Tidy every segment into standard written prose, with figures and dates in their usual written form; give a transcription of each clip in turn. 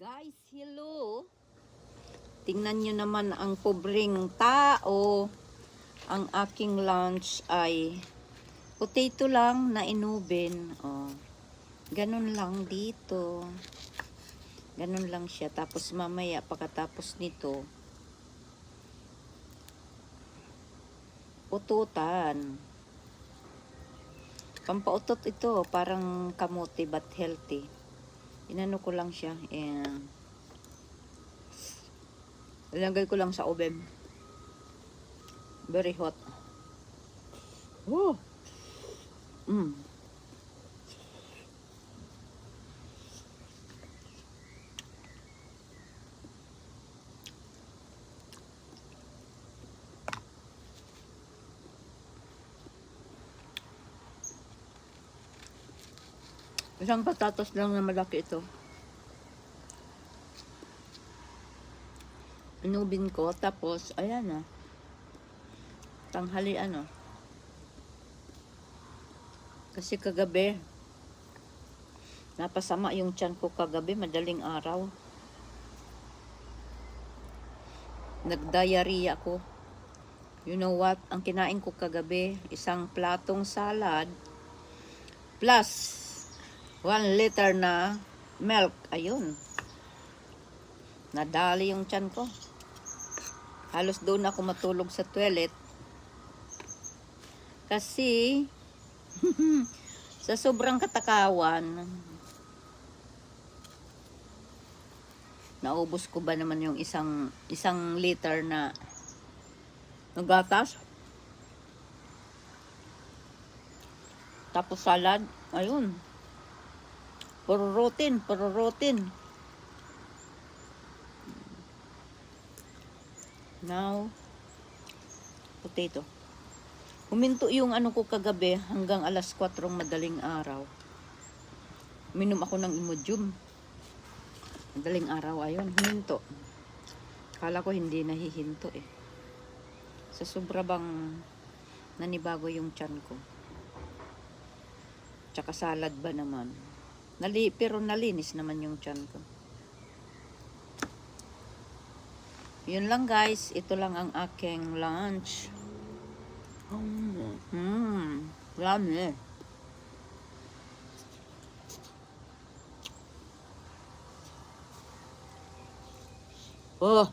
Guys, hello! Tingnan nyo naman ang pobreng tao. Ang aking lunch ay potato lang na inubin. Oh, ganun lang dito. Ganun lang siya. Tapos mamaya pagkatapos nito, ututan. Pampautot ito. Parang kamote but healthy. Inano ko lang siya. And ilagay ko lang sa oven. Very hot. Oh. Mm. Isang patatas lang na malaki ito. Inubin ko, tapos, ayan na. Tanghalian, oh. Kasi kagabi, napasama yung tiyan ko kagabi, madaling araw. Nag-diarrhea ko. You know what? Ang kinain ko kagabi, isang platong salad, plus 1 liter na milk. Ayun. Nadali yung tiyan ko. Halos doon ako matulog sa toilet. Kasi, sa sobrang katakawan, naubos ko ba naman yung isang liter na gatas. Tapos salad. Ayun. Puro rotin. Now, potato. Huminto yung ano ko kagabi hanggang alas 4 madaling araw. Minom ako ng Imodium. Madaling araw, ayun, huminto. Kala ko hindi nahihinto eh. Sa sobra bang nanibago yung tiyan ko. Tsaka salad ba naman. Pero nalinis naman yung tiyan ko. Yun lang guys. Ito lang ang aking lunch. Yummy. Oh.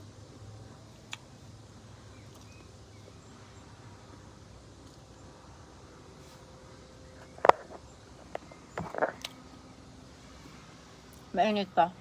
Mainit pa.